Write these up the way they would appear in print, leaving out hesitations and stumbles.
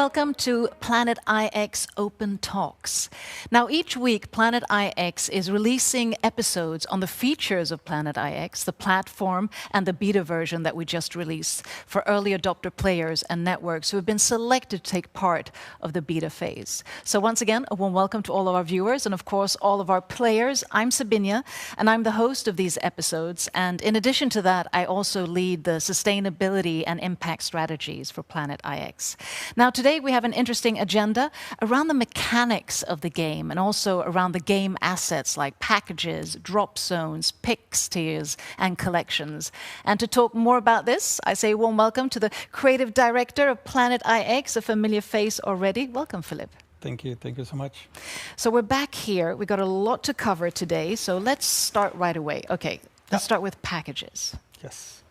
welcome to Planet IX Open Talks. Now, each week, Planet IX is releasing episodes on the features of Planet IX, the platform, and the beta version that we just released for early adopter players and networks who have been selected to take part of the beta phase. So once again, a warm welcome to all of our viewers and, of course, all of our players. I'm Sabinia, and I'm the host of these episodes. And in addition to that, I also lead the sustainability and impact strategies for Planet IX. Now, today we have an interesting agenda around the mechanics of the game and also around the game assets like packages, drop zones, picks, tiers, and collections. And to talk more about this, I say warm welcome to the creative director of Planet IX, a familiar face already. Welcome, Philip. Thank you so much. So we're back here. We've got a lot to cover today, so let's start right away. Okay, let's start with packages. Yes.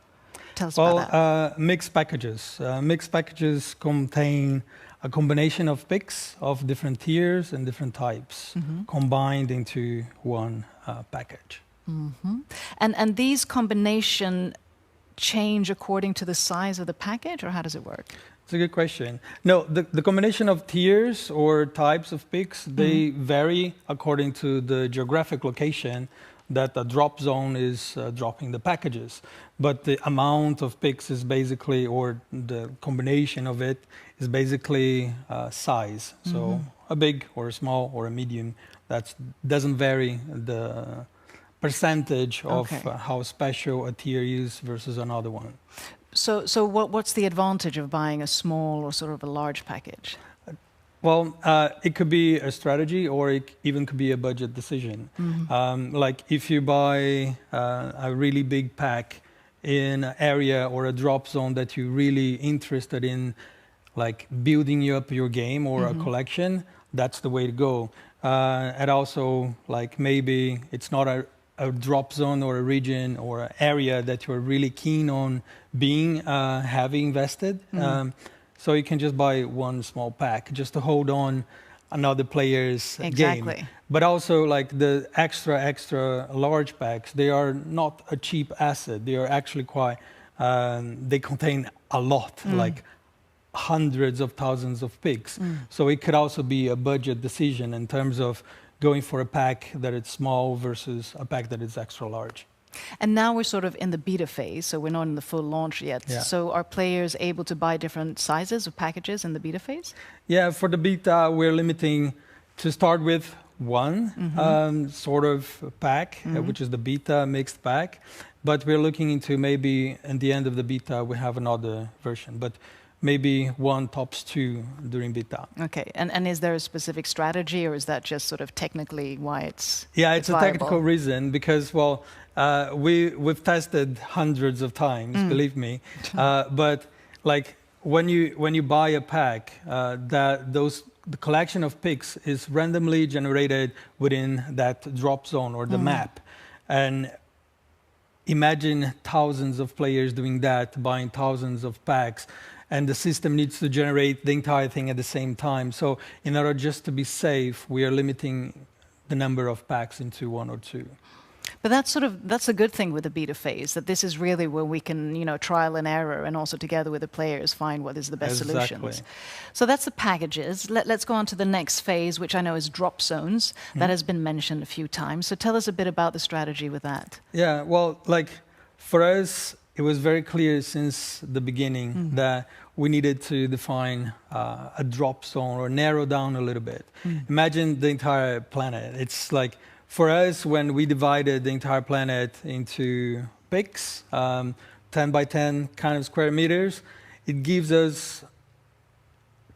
Tell us about that. Mixed packages. Mixed packages contain a combination of picks of different tiers and different types combined into one package. And these combination change according to the size of the package, or how does it work? It's a good question. No, the combination of tiers or types of picks, they vary according to the geographic location that the drop zone is dropping the packages. But the amount of picks is basically, or the combination of it is basically size. So a big or a small or a medium, that doesn't vary the percentage of how special a tier is versus another one. So what's the advantage of buying a small or sort of a large package? Well, it could be a strategy, or it even could be a budget decision. Like if you buy a really big pack in an area or a drop zone that you're really interested in, like building up your game or a collection, that's the way to go. And also, like maybe it's not a drop zone or a region or an area that you're really keen on being heavy invested. So you can just buy one small pack just to hold on another player's game. But also like the extra large packs, they are not a cheap asset. They are actually quite, they contain a lot, like hundreds of thousands of picks. So it could also be a budget decision in terms of going for a pack that is small versus a pack that is extra large. And now we're sort of in the beta phase, so we're not in the full launch yet. Yeah. So are players able to buy different sizes of packages in the beta phase? Yeah, for the beta, we're limiting to start with one sort of pack, which is the beta mixed pack. But we're looking into maybe at the end of the beta, we have another version. But maybe one tops two during beta. Okay, and is there a specific strategy, or is that just sort of technically why it's it's a technical reason, because, well, we've tested hundreds of times, believe me. But like when you buy a pack, the collection of picks is randomly generated within that drop zone or the map. And imagine thousands of players doing that, buying thousands of packs. And the system needs to generate the entire thing at the same time. So in order just to be safe, we are limiting the number of packs into one or two. But that's a good thing with the beta phase, that this is really where we can, trial and error, and also together with the players find what is the best solutions. So that's the packages. Let's go on to the next phase, which I know is drop zones. That has been mentioned a few times. So tell us a bit about the strategy with that. Yeah, well, like for us, it was very clear since the beginning that we needed to define a drop zone or narrow down a little bit. Imagine the entire planet. It's like, for us, when we divided the entire planet into picks, 10 by 10 kind of square meters, it gives us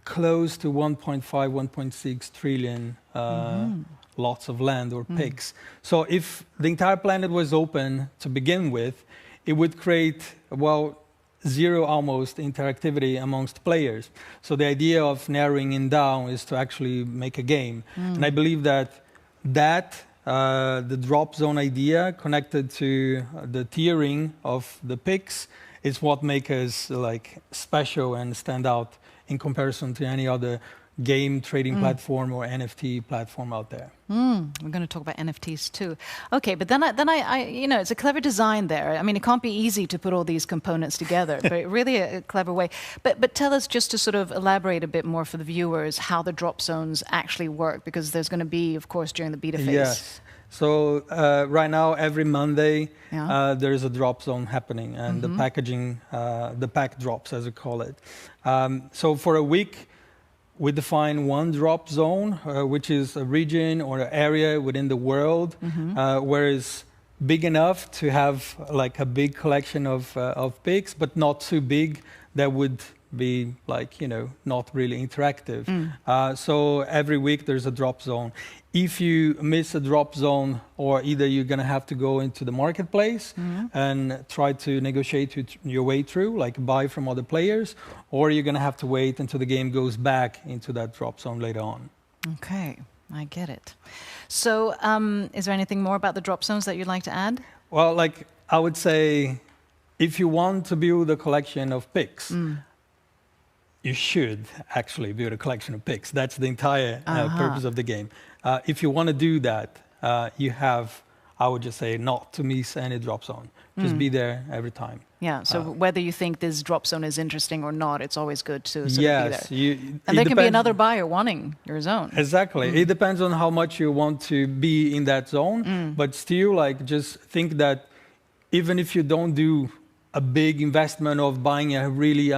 close to 1.5, 1.6 trillion lots of land or picks. So if the entire planet was open to begin with, it would create, well, zero almost interactivity amongst players. So the idea of narrowing it down is to actually make a game. And I believe that the drop zone idea connected to the tiering of the picks is what makes us like special and stand out in comparison to any other game trading platform or NFT platform out there. We're going to talk about NFTs too. Okay, but then I, you know, it's a clever design there. I mean, it can't be easy to put all these components together, but really a clever way. But tell us, just to sort of elaborate a bit more for the viewers, how the drop zones actually work, because there's going to be, of course, during the beta phase. Yes. So right now, every Monday, there's a drop zone happening, and the packaging, the pack drops, as we call it. So for a week, we define one drop zone, which is a region or an area within the world, where it's big enough to have like a big collection of pics, but not too big that would be like, you know, not really interactive. So every week there's a drop zone. If you miss a drop zone, or either you're going to have to go into the marketplace and try to negotiate your way through, like buy from other players, or you're going to have to wait until the game goes back into that drop zone later on. Okay, I get it. So is there anything more about the drop zones that you'd like to add? Well, like I would say, if you want to build a collection of pics, you should actually build a collection of pics. That's the entire purpose of the game. If you want to do that, you have, I would just say, not to miss any drop zone. Just be there every time. Yeah, so whether you think this drop zone is interesting or not, it's always good to sort of be there. And there can be another buyer wanting your zone. Exactly. It depends on how much you want to be in that zone. But still, like, just think that even if you don't do a big investment of buying a really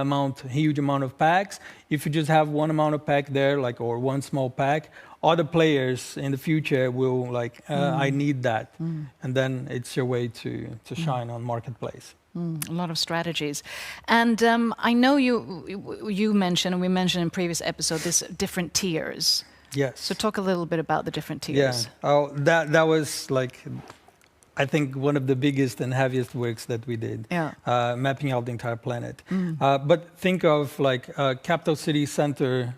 huge amount of packs, if you just have one amount of pack there, like, or one small pack, other players in the future will like, I need that. And then it's your way to shine on marketplace. A lot of strategies. And I know you mentioned, and we mentioned in previous episode, this different tiers. Yes. So talk a little bit about the different tiers. Yeah. Oh, that was like, I think, one of the biggest and heaviest works that we did, mapping out the entire planet. But think of like a capital city center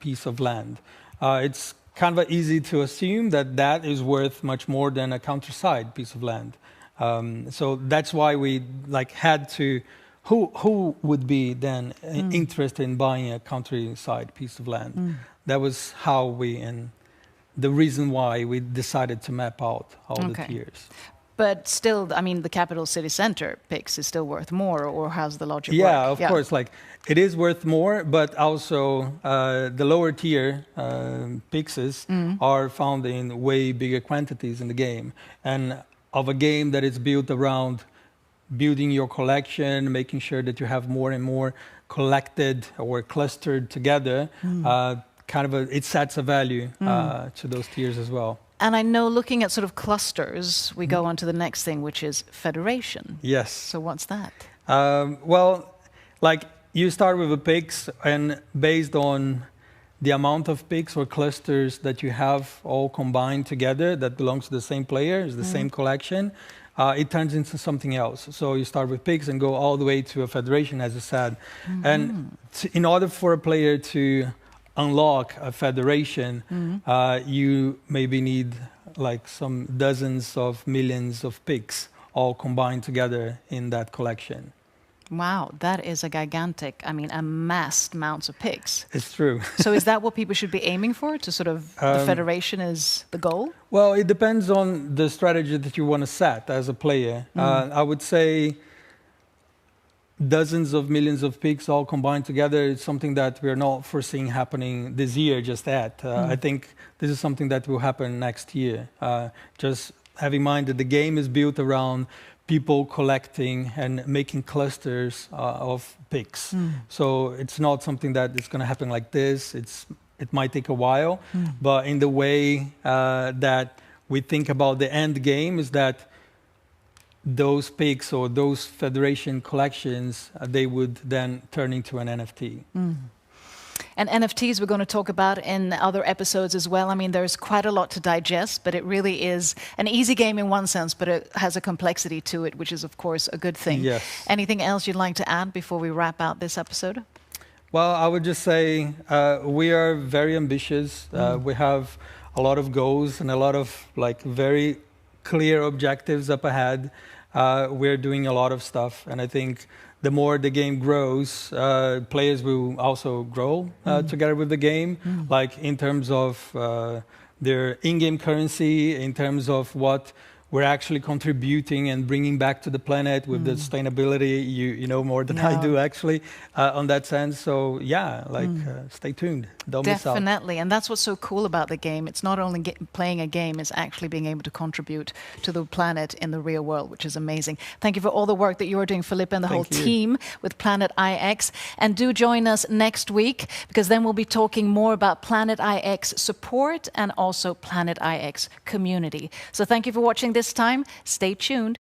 piece of land. It's kind of easy to assume that that is worth much more than a countryside piece of land. So that's why we like had to, who would be then interested in buying a countryside piece of land? That was how and the reason why we decided to map out all the tiers. But still, I mean, the capital city center picks is still worth more, or how's the logic work? Yeah, of course, like it is worth more, but also the lower tier pixes are found in way bigger quantities in the game. And of a game that is built around building your collection, making sure that you have more and more collected or clustered together, it sets a value to those tiers as well. And I know, looking at sort of clusters, we go on to the next thing, which is federation. Yes. So what's that? Well, like you start with the picks, and based on the amount of picks or clusters that you have all combined together that belongs to the same player, is the same collection, it turns into something else. So you start with picks and go all the way to a federation, as you said. And in order for a player to unlock a federation, you maybe need like some dozens of millions of picks all combined together in that collection. Wow, that is a gigantic, I mean, amassed amounts of picks. It's true. So is that what people should be aiming for, to sort of, the federation is the goal? Well, it depends on the strategy that you want to set as a player. I would say dozens of millions of picks all combined together is something that we're not foreseeing happening this year just yet. I think this is something that will happen next year. Just have in mind that the game is built around people collecting and making clusters of picks. So it's not something that is going to happen like this. It might take a while, but in the way that we think about the end game is that those picks or those federation collections, they would then turn into an NFT. And NFTs we're going to talk about in other episodes as well. I mean, there's quite a lot to digest, but it really is an easy game in one sense, but it has a complexity to it, which is, of course, a good thing. Yes. Anything else you'd like to add before we wrap out this episode? Well, I would just say we are very ambitious. We have a lot of goals and a lot of like very clear objectives up ahead. We're doing a lot of stuff, and I think the more the game grows, players will also grow together with the game, like in terms of their in-game currency, in terms of what we're actually contributing and bringing back to the planet with the sustainability. You know more than I do, actually, on that sense. So yeah, like stay tuned. Don't miss out. Definitely, and that's what's so cool about the game. It's not only playing a game, it's actually being able to contribute to the planet in the real world, which is amazing. Thank you for all the work that you're doing, Philippe, and the whole team with Planet IX. And do join us next week, because then we'll be talking more about Planet IX support and also Planet IX community. So thank you for watching this time. Stay tuned.